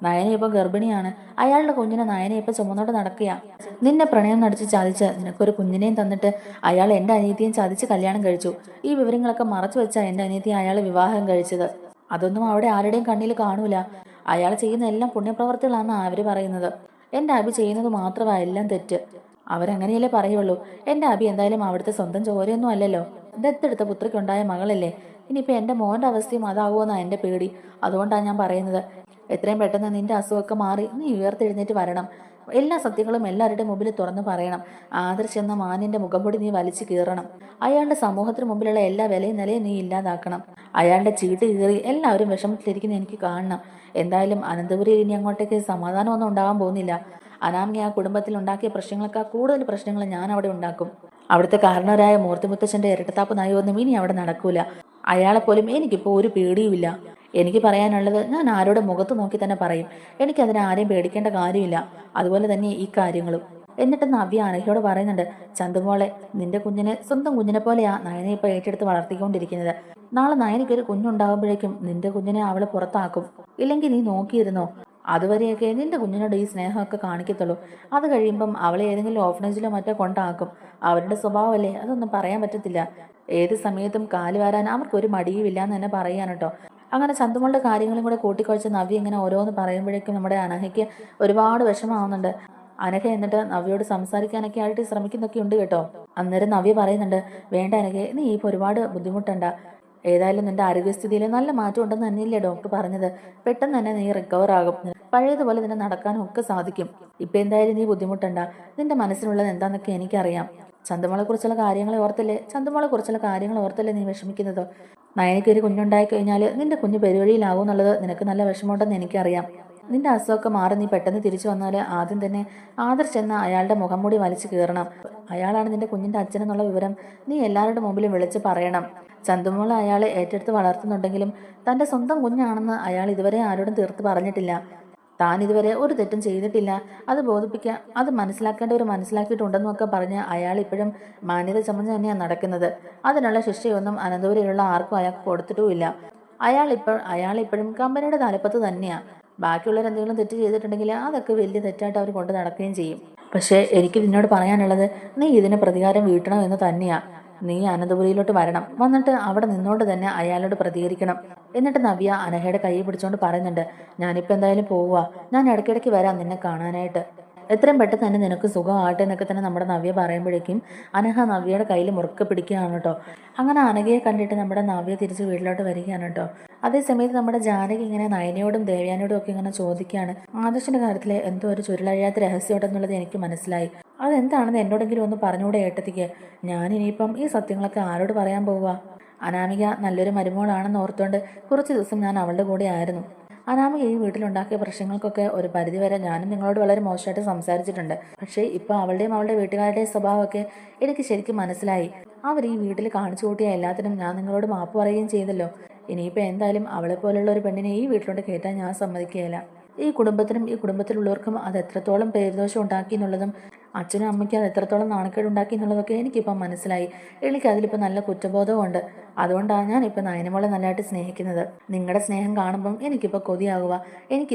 നയന ഇപ്പം ഗർഭിണിയാണ്. അയാളുടെ കുഞ്ഞിനെ നയന ഇപ്പം ചുമന്നോട്ട് നടക്കുക. നിന്നെ പ്രണയം നടിച്ച് ചതിച്ച് നിനക്കൊരു കുഞ്ഞിനെയും തന്നിട്ട് അയാൾ എൻ്റെ അനിയത്തിയും ചതിച്ച് കല്യാണം കഴിച്ചു. ഈ വിവരങ്ങളൊക്കെ മറച്ചു വെച്ചാൽ എൻ്റെ അനിയത്തിയെ അയാൾ വിവാഹം കഴിച്ചത്. അതൊന്നും അവിടെ ആരുടെയും കണ്ണിൽ കാണൂല. അയാൾ ചെയ്യുന്ന എല്ലാം പുണ്യപ്രവർത്തികളാണെന്ന് അവർ പറയുന്നത്. എൻ്റെ അബി ചെയ്യുന്നത് മാത്രമാണ് എല്ലാം തെറ്റ്. അവരങ്ങനെയല്ലേ പറയുള്ളൂ. എൻ്റെ അബി എന്തായാലും അവിടുത്തെ സ്വന്തം ചോരയൊന്നും അല്ലല്ലോ. ദത്തെടുത്ത പുത്രിക്കുണ്ടായ മകളല്ലേ. ഇനിയിപ്പോൾ എൻ്റെ മോൻ്റെ അവസ്ഥയും അതാകുമെന്നാണ് എൻ്റെ പേടി. അതുകൊണ്ടാണ് ഞാൻ പറയുന്നത്, എത്രയും പെട്ടെന്ന് നിന്റെ അസുഖമൊക്കെ മാറി നീ ഉയർത്തെഴുന്നേറ്റ് വരണം. എല്ലാ സത്യങ്ങളും എല്ലാവരുടെ മുമ്പിൽ തുറന്നു പറയണം. ആദർശ് എന്ന മാനിന്റെ മുഖംപൊടി നീ വലിച്ചു കീറണം. അയാളുടെ സമൂഹത്തിന് മുമ്പിലുള്ള എല്ലാ വിലയും നിലയും നീ ഇല്ലാതാക്കണം. അയാളുടെ ചീട്ട് കീറി എല്ലാവരും വിഷമത്തിലിരിക്കുന്ന എനിക്ക് കാണണം. എന്തായാലും അനന്തപുരിയിൽ ഇനി അങ്ങോട്ടേക്ക് സമാധാനമൊന്നും ഉണ്ടാകാൻ പോകുന്നില്ല. അനാമിക ആ കുടുംബത്തിൽ ഉണ്ടാക്കിയ പ്രശ്നങ്ങളെക്കാൾ കൂടുതൽ പ്രശ്നങ്ങൾ ഞാൻ അവിടെ ഉണ്ടാക്കും. അവിടുത്തെ കാരണവരായ മൂർത്തിമുത്തച്ഛൻ്റെ ഇരട്ടത്താപ്പ് നയമൊന്നും ഇനി അവിടെ നടക്കൂല. അയാളെപ്പോലും എനിക്കിപ്പോൾ ഒരു പേടിയുമില്ല. എനിക്ക് പറയാനുള്ളത് ഞാൻ ആരോടെ മുഖത്ത് നോക്കി തന്നെ പറയും. എനിക്കതിനെ ആരെയും പേടിക്കേണ്ട കാര്യമില്ല. അതുപോലെ തന്നെ ഈ കാര്യങ്ങളും. എന്നിട്ട് നവ്യ അനഘയോട് പറയുന്നുണ്ട്, ചന്തുമോളെ, നിന്റെ കുഞ്ഞിനെ സ്വന്തം കുഞ്ഞിനെ പോലെയാ നയനെ ഇപ്പോൾ ഏറ്റെടുത്ത് വളർത്തിക്കൊണ്ടിരിക്കുന്നത്. നാളെ നയനയ്ക്കൊരു കുഞ്ഞുണ്ടാകുമ്പോഴേക്കും നിന്റെ കുഞ്ഞിനെ അവള് പുറത്താക്കും. ഇല്ലെങ്കിൽ നീ നോക്കിയിരുന്നോ. അതുവരെയൊക്കെ നിന്റെ കുഞ്ഞിനോട് ഈ സ്നേഹമൊക്കെ കാണിക്കത്തുള്ളൂ. അത് കഴിയുമ്പം അവളെ ഏതെങ്കിലും ഓഫനേജിലോ മറ്റോ കൊണ്ടാക്കും. അവരുടെ സ്വഭാവമല്ലേ, അതൊന്നും പറയാൻ പറ്റത്തില്ല. ഏത് സമയത്തും കാല് വാരാൻ അവർക്കൊരു മടിയുമില്ല എന്ന് തന്നെ പറയാൻ കേട്ടോ. അങ്ങനെ ചന്തുമോളുടെ കാര്യങ്ങളും കൂടെ കൂട്ടിക്കുഴച്ച് നവ്യ ഇങ്ങനെ ഓരോന്ന് പറയുമ്പോഴേക്കും നമ്മുടെ അനഘയ്ക്ക് ഒരുപാട് വിഷമമാവുന്നുണ്ട്. അനഘ എന്നിട്ട് നവ്യയോട് സംസാരിക്കാനൊക്കെ ആയിട്ട് ശ്രമിക്കുന്നൊക്കെ ഉണ്ട് കേട്ടോ. അന്നേരം നവ്യ പറയുന്നുണ്ട്, വേണ്ട അനഘയെ, നീ ഇപ്പോൾ ഒരുപാട് ബുദ്ധിമുട്ടണ്ട. ഏതായാലും നിന്റെ ആരോഗ്യസ്ഥിതിയിൽ നല്ല മാറ്റം ഉണ്ടെന്ന് തന്നെയല്ലേ ഡോക്ടർ പറഞ്ഞത്. പെട്ടെന്ന് തന്നെ നീ റിക്കവർ ആകും. പഴയതുപോലെ നിന്നെ നടക്കാനും ഒക്കെ സാധിക്കും. ഇപ്പം എന്തായാലും നീ ബുദ്ധിമുട്ടണ്ട. നിന്റെ മനസ്സിലുള്ളത് എന്താണെന്നൊക്കെ എനിക്കറിയാം. ചന്തുമോളെ കുറിച്ചുള്ള കാര്യങ്ങൾ ഓർത്തല്ലേ നീ വിഷമിക്കുന്നത്. നയനയ്ക്കൊരു കുഞ്ഞുണ്ടായി കഴിഞ്ഞാൽ നിന്റെ കുഞ്ഞ് പെരുവഴിയിലാവും എന്നുള്ളത് നിനക്ക് നല്ല വിഷമമുണ്ടെന്ന് എനിക്കറിയാം. നിന്റെ അസുഖമൊക്കെ മാറി നീ പെട്ടെന്ന് തിരിച്ചു വന്നാൽ ആദ്യം തന്നെ ആദർശ് എന്ന അയാളുടെ മുഖം മൂടി വലിച്ചു കീറണം. അയാളാണ് നിന്റെ കുഞ്ഞിൻ്റെ അച്ഛനെന്നുള്ള വിവരം നീ എല്ലാവരുടെ മുമ്പിലും വിളിച്ച് പറയണം. ചന്തുമോളെ അയാളെ ഏറ്റെടുത്ത് വളർത്തുന്നുണ്ടെങ്കിലും തൻ്റെ സ്വന്തം കുഞ്ഞാണെന്ന് അയാൾ ഇതുവരെ ആരോടും തീർത്ത് പറഞ്ഞിട്ടില്ല. താൻ ഇതുവരെ ഒരു തെറ്റും ചെയ്തിട്ടില്ല. അത് ബോധിപ്പിക്കാൻ, അത് മനസ്സിലാക്കേണ്ടവർ മനസ്സിലാക്കിയിട്ടുണ്ടെന്നൊക്കെ പറഞ്ഞ് അയാൾ ഇപ്പോഴും മാന്യത ചമഞ്ഞ് തന്നെയാണ് നടക്കുന്നത്. അതിനുള്ള ശിക്ഷയൊന്നും അനന്തപുരിയിലുള്ള ആർക്കും അയാൾക്ക് കൊടുത്തിട്ടുമില്ല. അയാളിപ്പോഴും കമ്പനിയുടെ തലപ്പത്ത് തന്നെയാണ്. ബാക്കിയുള്ളവർ എന്തെങ്കിലും തെറ്റ് ചെയ്തിട്ടുണ്ടെങ്കിൽ അതൊക്കെ വലിയ തെറ്റായിട്ട് അവർ കൊണ്ട് നടക്കുകയും ചെയ്യും. പക്ഷേ എനിക്ക് നിന്നോട് പറയാനുള്ളത്, നീ ഇതിന് പ്രതികാരം വീട്ടണം എന്ന് തന്നെയാണ്. നീ അനന്തപുരിയിലോട്ട് വരണം. വന്നിട്ട് അവിടെ നിന്നോണ്ട് തന്നെ അയാളോട് പ്രതികരിക്കണം. എന്നിട്ട് നവ്യ അനഘയുടെ കൈ പിടിച്ചുകൊണ്ട് പറയുന്നുണ്ട്, ഞാനിപ്പോൾ എന്തായാലും പോവുക. ഞാൻ ഇടയ്ക്കിടയ്ക്ക് വരാം നിന്നെ കാണാനായിട്ട്. എത്രയും പെട്ടെന്ന് തന്നെ നിനക്ക് സുഖമാകട്ടെ എന്നൊക്കെ തന്നെ നമ്മുടെ നവ്യ പറയുമ്പോഴേക്കും അനഘ നവ്യയുടെ കയ്യിൽ മുറുക്കെ പിടിക്കുകയാണ് കേട്ടോ. അങ്ങനെ അനഘയെ കണ്ടിട്ട് നമ്മുടെ നവ്യ തിരിച്ച് വീട്ടിലോട്ട് വരികയാണ് കേട്ടോ. അതേസമയത്ത് നമ്മുടെ ജാനകി ഇങ്ങനെ നയനയോടും ദേവയാനോടും ഒക്കെ ഇങ്ങനെ ചോദിക്കുകയാണ്, ആദർശിന്റെ കാര്യത്തിൽ എന്തോ ഒരു ചുരുളഴിയാത്ത രഹസ്യമുണ്ടെന്നുള്ളത് എനിക്ക് മനസ്സിലായി. അതെന്താണെന്ന് എന്നോടെങ്കിലും ഒന്ന് പറഞ്ഞുകൂടെ ഏട്ടത്തിക്ക്. ഞാനിനിയിപ്പം ഈ സത്യങ്ങളൊക്കെ ആരോട് പറയാൻ പോവുക. അനാമിക നല്ലൊരു മരുമോളാണെന്ന് ഓർത്തുകൊണ്ട് കുറച്ച് ദിവസം ഞാൻ അവളുടെ കൂടെ ആയിരുന്നു. അനാമിക ഈ വീട്ടിലുണ്ടാക്കിയ പ്രശ്നങ്ങൾക്കൊക്കെ ഒരു പരിധിവരെ ഞാനും നിങ്ങളോട് വളരെ മോശമായിട്ട് സംസാരിച്ചിട്ടുണ്ട്. പക്ഷേ ഇപ്പോൾ അവളുടെയും അവളുടെ വീട്ടുകാരുടെയും സ്വഭാവമൊക്കെ എനിക്ക് ശരിക്കും മനസ്സിലായി. അവർ ഈ വീട്ടിൽ കാണിച്ചു കൂട്ടിയ എല്ലാത്തിനും ഞാൻ നിങ്ങളോട് മാപ്പ് പറയുകയും ചെയ്തല്ലോ. ഇനിയിപ്പോൾ എന്തായാലും അവളെപ്പോലുള്ള ഒരു പെണ്ണിനെ ഈ വീട്ടിലോട്ട് കയറ്റാൻ ഞാൻ സമ്മതിക്കുകയില്ല. ഈ കുടുംബത്തിനും ഈ കുടുംബത്തിലുള്ളവർക്കും അത് എത്രത്തോളം പേരുദോഷം ഉണ്ടാക്കി എന്നുള്ളതും അച്ഛനും അമ്മയ്ക്കും അത് എത്രത്തോളം നാണക്കേടുണ്ടാക്കി എന്നുള്ളതൊക്കെ എനിക്കിപ്പം മനസ്സിലായി. എനിക്കതിലിപ്പോൾ നല്ല കുറ്റബോധമുണ്ട്. അതുകൊണ്ടാണ് ഞാനിപ്പോൾ നയനമോളെ നല്ലതായിട്ട് സ്നേഹിക്കുന്നത്. നിങ്ങളുടെ സ്നേഹം കാണുമ്പം എനിക്കിപ്പോൾ കൊതിയാകുക.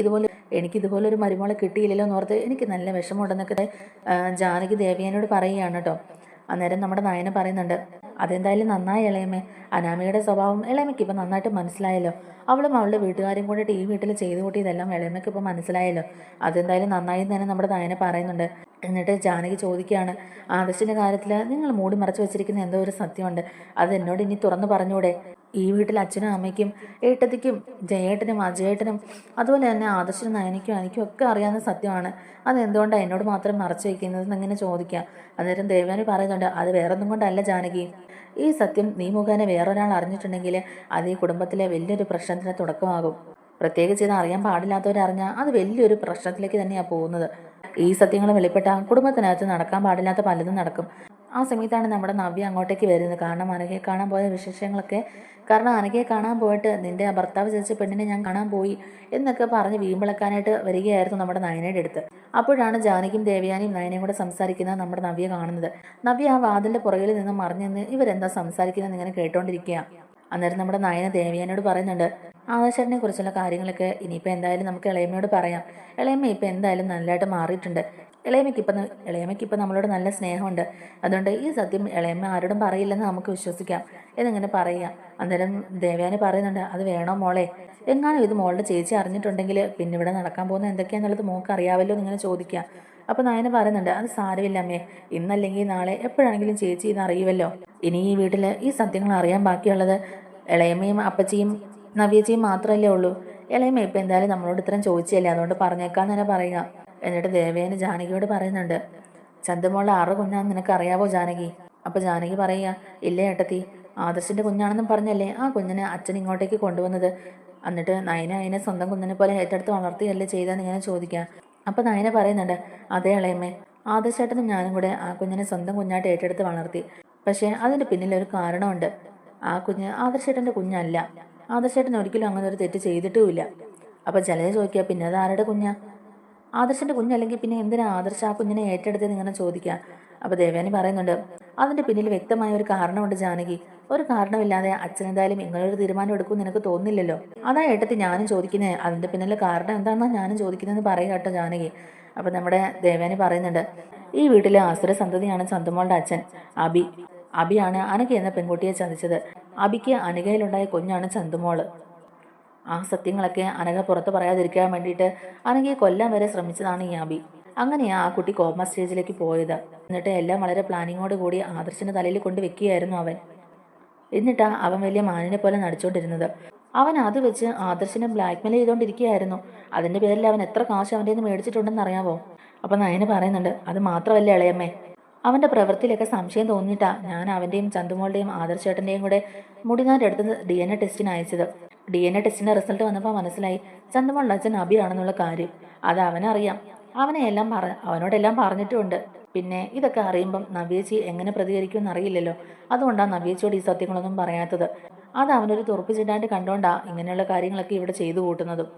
എനിക്കിതുപോലെ ഒരു മരുമോളെ കിട്ടിയില്ലല്ലോ എന്നോർത്ത് എനിക്ക് നല്ല വിഷമമുണ്ടെന്നൊക്കെ ജാനകി ദേവയാനോട് പറയുകയാണ് കേട്ടോ. അന്നേരം നമ്മുടെ നയന പറയുന്നുണ്ട്, അതെന്തായാലും നന്നായി ഇളയമേ. അനാമികയുടെ സ്വഭാവം ഇളയമയ്ക്ക് ഇപ്പം നന്നായിട്ട് മനസ്സിലായല്ലോ. അവളും അവളുടെ വീട്ടുകാരും കൂടിയിട്ട് ഈ വീട്ടിൽ ചെയ്തു കൂട്ടിയതെല്ലാം ഇളയമയ്ക്ക് ഇപ്പം മനസ്സിലായല്ലോ. അതെന്തായാലും നന്നായി തന്നെ നമ്മുടെ നയന പറയുന്നുണ്ട്. എന്നിട്ട് ജാനകി ചോദിക്കുകയാണ്, ആദർശിൻ്റെ കാര്യത്തിൽ നിങ്ങൾ മൂടി മറച്ചു വെച്ചിരിക്കുന്ന എന്തോ ഒരു സത്യമുണ്ട്. അത് എന്നോട് ഇനി തുറന്നു പറഞ്ഞൂടെ? ഈ വീട്ടിൽ അച്ഛനും അമ്മയ്ക്കും ഏട്ടത്തിക്കും ജയേട്ടനും അജയേട്ടനും അതുപോലെ തന്നെ ആദർശനും നയനിക്കും എനിക്കും ഒക്കെ അറിയാവുന്ന സത്യമാണ്. അതെന്തുകൊണ്ടാണ് എന്നോട് മാത്രം മറച്ചു വയ്ക്കുന്നതെന്ന് ഇങ്ങനെ ചോദിക്കാം. അന്നേരം ദേവയാനി പറയുന്നുണ്ട്, അത് വേറൊന്നും കൊണ്ടല്ല ജാനകി. ഈ സത്യം നീ മുഖേന വേറൊരാൾ അറിഞ്ഞിട്ടുണ്ടെങ്കിൽ അത് ഈ കുടുംബത്തിലെ വലിയൊരു പ്രശ്നത്തിന് തുടക്കമാകും. പ്രത്യേകിച്ച് ഇത് അറിയാൻ പാടില്ലാത്തവരറിഞ്ഞാൽ അത് വലിയൊരു പ്രശ്നത്തിലേക്ക് തന്നെയാണ് പോകുന്നത്. ഈ സത്യങ്ങൾ വെളിപ്പെട്ട കുടുംബത്തിനകത്ത് നടക്കാൻ പാടില്ലാത്ത പലതും നടക്കും. ആ സമയത്താണ് നമ്മുടെ നവ്യ അങ്ങോട്ടേക്ക് വരുന്നത്. കാരണം അനഘയെ കാണാൻ പോയ വിശേഷങ്ങളൊക്കെ, കാരണം അനഘയെ കാണാൻ പോയിട്ട് നിന്റെ ഭർത്താവ് ചതിച്ച പെണ്ണിനെ ഞാൻ കാണാൻ പോയി എന്നൊക്കെ പറഞ്ഞ് വീമ്പിളക്കാനായിട്ട് വരികയായിരുന്നു നമ്മുടെ നയനയുടെ അടുത്ത്. അപ്പോഴാണ് ജാനകിയും ദേവയാനിയും നയനയും കൂടെ സംസാരിക്കുന്നത് നമ്മുടെ നവ്യ കാണുന്നത്. നവ്യ ആ വാതിലിന്റെ പുറകിൽ നിന്ന് മറിഞ്ഞു നിന്ന് ഇവരെന്താ സംസാരിക്കുന്നത് ഇങ്ങനെ കേട്ടോണ്ടിരിക്കുക. അന്നേരം നമ്മുടെ നയന ദേവയാനിയോട് പറയുന്നുണ്ട്, ആദർശനെ കുറിച്ചുള്ള കാര്യങ്ങളൊക്കെ ഇനിയിപ്പോൾ എന്തായാലും നമുക്ക് ഇളയമ്മയോട് പറയാം. ഇളയമ്മ ഇപ്പം എന്തായാലും നല്ലതായിട്ട് മാറിയിട്ടുണ്ട്. ഇളയമ്മയ്ക്കിപ്പം നമ്മളോട് നല്ല സ്നേഹമുണ്ട്. അതുകൊണ്ട് ഈ സത്യം ഇളയമ്മ ആരോടും പറയില്ലെന്ന് നമുക്ക് വിശ്വസിക്കാം എന്നിങ്ങനെ പറയുക. അന്നേരം ദേവയാനി പറയുന്നുണ്ട്, അത് വേണോ മോളെ? എങ്ങാനും ഇത് മോളുടെ ചേച്ചി അറിഞ്ഞിട്ടുണ്ടെങ്കിൽ പിന്നെ ഇവിടെ നടക്കാൻ പോകുന്ന എന്തൊക്കെയാണെന്നുള്ളത് മോൾക്ക് അറിയാമല്ലോ എന്നിങ്ങനെ ചോദിക്കുക. അപ്പോൾ നയന പറയുന്നുണ്ട്, അത് സാരമില്ല അമ്മേ, ഇന്നല്ലെങ്കിൽ നാളെ എപ്പോഴാണെങ്കിലും ചേച്ചി ഇത് അറിയുമല്ലോ. ഇനി ഈ വീട്ടിൽ ഈ സത്യങ്ങൾ അറിയാൻ ബാക്കിയുള്ളത് ഇളയമ്മയും അപ്പച്ചിയും നവ്യച്ചിയും മാത്രമല്ലേ ഉള്ളൂ. ഇളയമ്മ ഇപ്പം എന്തായാലും നമ്മളോട് ഇത്രയും ചോദിച്ചല്ലേ, അതുകൊണ്ട് പറഞ്ഞേക്കാന്ന് തന്നെ പറയുക. എന്നിട്ട് ദേവേനെ ജാനകിയോട് പറയുന്നുണ്ട്, ചന്തുമോളുടെ 6 കുഞ്ഞാന്ന് നിനക്ക് അറിയാവോ ജാനകി? അപ്പോൾ ജാനകി പറയുക, ഇല്ലേ ഏട്ടത്തി, ആദർശിൻ്റെ കുഞ്ഞാണെന്നും പറഞ്ഞല്ലേ ആ കുഞ്ഞിനെ അച്ഛൻ ഇങ്ങോട്ടേക്ക് കൊണ്ടുവന്നത്. എന്നിട്ട് നയന അതിനെ സ്വന്തം കുഞ്ഞിനെ പോലെ ഏറ്റെടുത്ത് വളർത്തിയല്ലേ ചെയ്തെന്ന് ഇങ്ങനെ ചോദിക്കാം. അപ്പോൾ നയന പറയുന്നുണ്ട്, അതേ ഇളയമ്മേ, ആദർശേട്ടനും ഞാനും കൂടെ ആ കുഞ്ഞിനെ സ്വന്തം കുഞ്ഞായിട്ട് ഏറ്റെടുത്ത് വളർത്തി. പക്ഷേ അതിൻ്റെ പിന്നിലൊരു കാരണമുണ്ട്. ആ കുഞ്ഞ് ആദർശേട്ടൻ്റെ കുഞ്ഞല്ല. ആദർശേട്ടൻ ഒരിക്കലും അങ്ങനെ ഒരു തെറ്റ് ചെയ്തിട്ടുമില്ല. അപ്പോൾ ജലജ ചോദിക്കുക, പിന്നെ അത് ആരുടെ കുഞ്ഞാ? ആദർശൻ്റെ കുഞ്ഞല്ലെങ്കിൽ പിന്നെ എന്തിനാ ആദർശ ആ കുഞ്ഞിനെ ഏറ്റെടുത്ത് ഇങ്ങനെ ചോദിക്കുക. അപ്പോൾ ദേവയാനി പറയുന്നുണ്ട്, അതിൻ്റെ പിന്നിൽ വ്യക്തമായ ഒരു കാരണമുണ്ട് ജാനകി. ഒരു കാരണമില്ലാതെ അച്ഛൻ എന്തായാലും ഇങ്ങനൊരു തീരുമാനം എടുക്കും നിനക്ക് തോന്നില്ലല്ലോ. അതാ ഏട്ടത്തി ഞാനും ചോദിക്കുന്നത്, അതിൻ്റെ പിന്നിലെ കാരണം എന്താണെന്നാണ് ഞാനും ചോദിക്കുന്നതെന്ന് പറയുക കേട്ടോ ജാനകി. അപ്പോൾ നമ്മുടെ ദേവയാനി പറയുന്നുണ്ട്, ഈ വീട്ടിലെ ആസുര സന്തതിയാണ് ചന്തുമോളുടെ അച്ഛൻ അബിയാണ് അനഘ എന്ന പെൺകുട്ടിയെ ചതിച്ചത്. അബിക്ക് അനഘയിലുണ്ടായ കുഞ്ഞാണ് ചന്തുമോള്. ആ സത്യങ്ങളൊക്കെ അനഘ പുറത്ത് പറയാതിരിക്കാൻ വേണ്ടിയിട്ട് അനഘയെ കൊല്ലാൻ വരെ ശ്രമിച്ചതാണ് ഈ അബി. അങ്ങനെയാ ആ കുട്ടി കോമ സ്റ്റേജിലേക്ക് പോയത്. എന്നിട്ട് എല്ലാം വളരെ പ്ലാനിങ്ങോട് കൂടി ആദർശിന്റെ തലയിൽ കൊണ്ട് വെക്കുകയായിരുന്നു അവൻ. എന്നിട്ടാ അവൻ വലിയ മാനിനെ പോലെ നടിച്ചോണ്ടിരുന്നത്. അവൻ അത് വെച്ച് ആദർശിനെ ബ്ലാക്ക്മെയിൽ ചെയ്തുകൊണ്ടിരിക്കുകയായിരുന്നു. അതിന്റെ പേരിൽ അവൻ എത്ര കാശ് അവൻ്റെ നിന്ന് മേടിച്ചിട്ടുണ്ടെന്ന് അറിയാവോ? അപ്പം നയന് പറയുന്നുണ്ട്, അത് മാത്രമല്ല ഇളയമ്മേ, അവൻ്റെ പ്രവൃത്തിയിലൊക്കെ സംശയം തോന്നിയിട്ടാ ഞാൻ അവൻ്റെയും ചന്തുമോളുടെയും ആദർശേട്ടൻ്റെയും കൂടെ മുടിനാൻ്റെ അടുത്ത് DNA ടെസ്റ്റിന് അയച്ചത്. DNA ടെസ്റ്റിൻ്റെ റിസൾട്ട് വന്നപ്പോൾ മനസ്സിലായി ചന്തുമോളുടെ അച്ഛൻ അബിയാണെന്നുള്ള കാര്യം. അത് അവനറിയാം. അവനോടെല്ലാം പറഞ്ഞിട്ടുമുണ്ട്. പിന്നെ ഇതൊക്കെ അറിയുമ്പം നവ്യേച്ചി എങ്ങനെ പ്രതികരിക്കുമെന്ന് അറിയില്ലല്ലോ. അതുകൊണ്ടാണ് നവ്യേച്ചിയോട് ഈ സത്യങ്ങളൊന്നും പറയാത്തത്. അത് അവനൊരു തുറപ്പിച്ചിട്ടാണ്ട് കണ്ടോണ്ടാ ഇങ്ങനെയുള്ള കാര്യങ്ങളൊക്കെ ഇവിടെ ചെയ്തു കൂട്ടുന്നതും.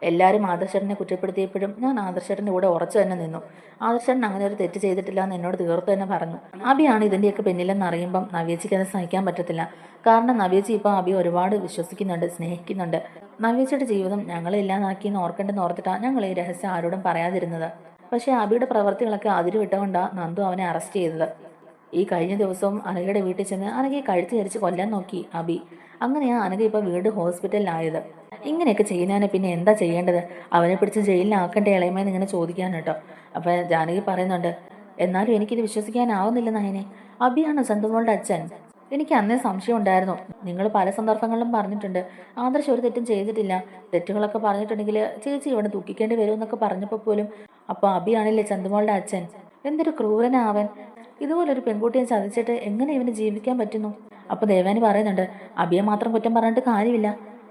എല്ലാവരും ആദർശേട്ടനെ കുറ്റപ്പെടുത്തിയപ്പോഴും ഞാൻ ആദർശേട്ടൻ്റെ കൂടെ ഉറച്ചു തന്നെ നിന്നു. ആദർശേട്ടൻ അങ്ങനെ ഒരു തെറ്റ് ചെയ്തിട്ടില്ല എന്ന് എന്നോട് തീർത്തു തന്നെ പറഞ്ഞു. അബിയാണ് ഇതിൻ്റെയൊക്കെ പിന്നിലെന്ന് അറിയുമ്പം നവ്യേച്ചിക്ക് അത് സഹിക്കാൻ പറ്റത്തില്ല. കാരണം നവ്യേച്ചി ഇപ്പോൾ അബി ഒരുപാട് വിശ്വസിക്കുന്നുണ്ട്, സ്നേഹിക്കുന്നുണ്ട്. നവ്യേച്ചിയുടെ ജീവിതം ഞങ്ങളെ ഇല്ലാതാക്കിയെന്ന് ഓർക്കേണ്ടെന്ന് ഓർത്തിട്ടാണ് ഞങ്ങൾ ഈ രഹസ്യം ആരോടും പറയാതിരുന്നത്. പക്ഷേ അബിയുടെ പ്രവർത്തികളൊക്കെ അതിരുവിട്ടുകൊണ്ടാണ് നന്ദു അവനെ അറസ്റ്റ് ചെയ്തത്. ഈ കഴിഞ്ഞ ദിവസവും അനഘയുടെ വീട്ടിൽ ചെന്ന് അനഘയെ കഴുത്ത് ധരിച്ച് കൊല്ലാൻ നോക്കി അബി. അങ്ങനെയാണ് അനഘ ഇപ്പോൾ വീട് ഹോസ്പിറ്റലിലായത്. ഇങ്ങനെയൊക്കെ ചെയ്യുന്നതിന് പിന്നെ എന്താ ചെയ്യേണ്ടത്? അവനെ പിടിച്ച് ജയിലിലാക്കണ്ടേ ഇളയമെന്ന് ഇങ്ങനെ ചോദിക്കാൻ കേട്ടോ. അപ്പം ജാനകി പറയുന്നുണ്ട്, എന്നാലും എനിക്കിത് വിശ്വസിക്കാനാവുന്നില്ല നയനെ. അബിയാണ് ചന്തുമോളുടെ അച്ഛൻ. എനിക്ക് അന്നേ സംശയം ഉണ്ടായിരുന്നു. നിങ്ങൾ പല സന്ദർഭങ്ങളിലും പറഞ്ഞിട്ടുണ്ട് ആദർശ് ഒരു തെറ്റും ചെയ്തിട്ടില്ല, തെറ്റുകളൊക്കെ പറഞ്ഞിട്ടുണ്ടെങ്കിൽ ചേച്ചി ഇവിടെ ദുഃഖിക്കേണ്ടി വരുമെന്നൊക്കെ പറഞ്ഞപ്പോൾ പോലും അപ്പോൾ അബിയാണല്ലേ ചന്തുമോളുടെ അച്ഛൻ. എന്തൊരു ക്രൂരനാവൻ! ഇതുപോലൊരു പെൺകുട്ടിയെ ചതിച്ചിട്ട് എങ്ങനെ ഇവന് ജീവിക്കാൻ പറ്റുന്നു? അപ്പോൾ ദേവാനി പറയുന്നുണ്ട്, അബിയെ മാത്രം കുറ്റം പറഞ്ഞിട്ട് കാര്യമില്ല.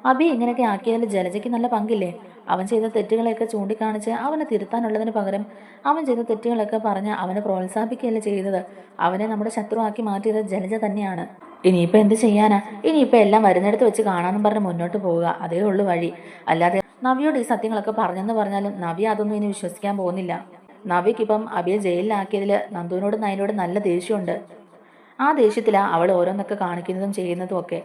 അബി ഇങ്ങനെയൊക്കെ ആക്കിയതിൽ ജലജയ്ക്ക് നല്ല പങ്കില്ലേ? അവൻ ചെയ്ത തെറ്റുകളെയൊക്കെ ചൂണ്ടിക്കാണിച്ച് അവനെ തിരുത്താനുള്ളതിന് പകരം അവൻ ചെയ്ത തെറ്റുകളൊക്കെ പറഞ്ഞ് അവനെ പ്രോത്സാഹിപ്പിക്കുകയല്ലേ ചെയ്തത്. അവനെ നമ്മുടെ ശത്രുവാക്കി മാറ്റിയത് ജലജ തന്നെയാണ്. ഇനിയിപ്പോൾ എന്ത് ചെയ്യാനാ? ഇനിയിപ്പോൾ എല്ലാം വരുന്നിടത്ത് വെച്ച് കാണാമെന്നും പറഞ്ഞ് മുന്നോട്ട് പോവുക, അതേ ഉള്ളു വഴി. അല്ലാതെ നവിയോട് ഈ സത്യങ്ങളൊക്കെ പറഞ്ഞെന്ന് പറഞ്ഞാലും നവ്യ അതൊന്നും ഇനി വിശ്വസിക്കാൻ പോകുന്നില്ല. നവ്യക്കിപ്പം അബിയെ ജയിലിലാക്കിയതിൽ നന്ദുവിനോടും നയനോടും നല്ല ദേഷ്യമുണ്ട്. ആ ദേഷ്യത്തിലാണ് അവൾ ഓരോന്നൊക്കെ കാണിക്കുന്നതും ചെയ്യുന്നതും ഒക്കെ.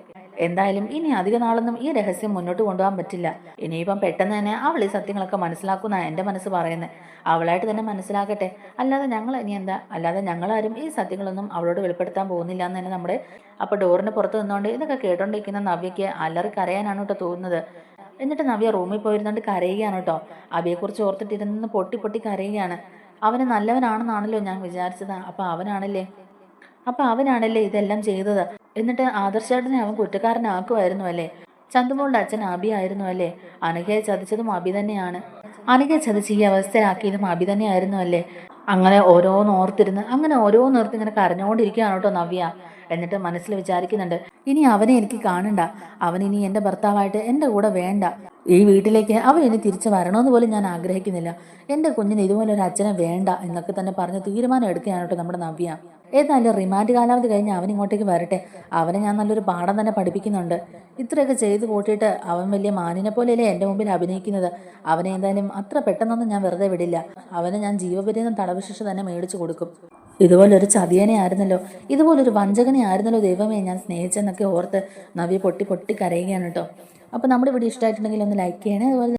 എന്തായാലും ഇനി അധിക നാളൊന്നും ഈ രഹസ്യം മുന്നോട്ട് കൊണ്ടുപോകാൻ പറ്റില്ല. ഇനിയിപ്പം പെട്ടെന്ന് തന്നെ അവൾ ഈ സത്യങ്ങളൊക്കെ മനസ്സിലാക്കുന്ന എൻ്റെ മനസ്സ് പറയുന്നത്. അവളായിട്ട് തന്നെ മനസ്സിലാക്കട്ടെ. അല്ലാതെ ഞങ്ങൾ ഇനി എന്താ, അല്ലാതെ ഞങ്ങളാരും ഈ സത്യങ്ങളൊന്നും അവളോട് വെളിപ്പെടുത്താൻ പോകുന്നില്ല എന്ന് തന്നെ നമ്മുടെ അപ്പോൾ ഡോറിന് പുറത്ത് നിന്നുകൊണ്ട് ഇതൊക്കെ കേട്ടോണ്ടിരിക്കുന്ന നവ്യയ്ക്ക് അലറി കരയാനാണ് കേട്ടോ തോന്നുന്നത്. എന്നിട്ട് നവ്യ റൂമിൽ പോയിരുന്നുകൊണ്ട് കരയുകയാണ് കേട്ടോ. അബിയെക്കുറിച്ച് ഓർത്തിട്ടിരുന്ന് പൊട്ടി പൊട്ടി കരയുകയാണ്. അവന് നല്ലവനാണെന്നാണല്ലോ ഞാൻ വിചാരിച്ചത്. അപ്പം അവനാണല്ലേ ഇതെല്ലാം ചെയ്തത്. എന്നിട്ട് ആദർശേട്ടനെ അവൻ കുറ്റക്കാരനാക്കുമായിരുന്നു അല്ലേ. ചന്തുമോളുടെ അച്ഛൻ അബി ആയിരുന്നു അല്ലേ. അനഘയെ ചതിച്ചതും അബി തന്നെയാണ്. അനഘയെ ചതിച്ച് ഈ അവസ്ഥയിലാക്കിയതും അബി തന്നെയായിരുന്നു അല്ലേ. അങ്ങനെ ഓരോന്നോർത്ത് ഇങ്ങനെ കരഞ്ഞുകൊണ്ടിരിക്കുകയാണ് കേട്ടോ നവ്യ. എന്നിട്ട് മനസ്സിൽ വിചാരിക്കുന്നുണ്ട്, ഇനി അവനെ എനിക്ക് കാണണ്ട. അവൻ ഇനി എൻ്റെ ഭർത്താവായിട്ട് എൻ്റെ കൂടെ വേണ്ട. ഈ വീട്ടിലേക്ക് അവൻ ഇനി തിരിച്ചു വരണമെന്ന് പോലും ഞാൻ ആഗ്രഹിക്കുന്നില്ല. എൻ്റെ കുഞ്ഞിന് ഇതുപോലെ ഒരു അച്ഛനെ വേണ്ട എന്നൊക്കെ തന്നെ പറഞ്ഞ് തീരുമാനം എടുക്കുകയാണ് കേട്ടോ നമ്മുടെ നവ്യ. ഏതായാലും റിമാൻഡ് കാലാവധി കഴിഞ്ഞ് അവൻ ഇങ്ങോട്ടേക്ക് വരട്ടെ. അവനെ ഞാൻ നല്ലൊരു പാഠം തന്നെ പഠിപ്പിക്കുന്നുണ്ട്. ഇത്രയൊക്കെ ചെയ്ത് കൂട്ടിയിട്ട് അവൻ വലിയ മാനിനെ പോലെയല്ലേ എൻ്റെ മുമ്പിൽ അഭിനയിക്കുന്നത്. അവനെ എന്തായാലും അത്ര പെട്ടെന്നൊന്നും ഞാൻ വെറുതെ വിടില്ല. അവന് ഞാൻ ജീവപര്യന്തം തടവ് ശിക്ഷ തന്നെ മേടിച്ചു കൊടുക്കും. ഇതുപോലൊരു ചതിയനെ ആയിരുന്നല്ലോ, ഇതുപോലൊരു വഞ്ചകനെ ആയിരുന്നല്ലോ ദൈവമേ ഞാൻ സ്നേഹിച്ചെന്നൊക്കെ ഓർത്ത് നവ്യ പൊട്ടി പൊട്ടി കരയുകയാണ് കേട്ടോ. അപ്പോൾ നമ്മുടെ വീഡിയോ ഇഷ്ടമായിട്ടുണ്ടെങ്കിൽ ഒന്ന് ലൈക്ക് ചെയ്യണേ. അതുപോലെ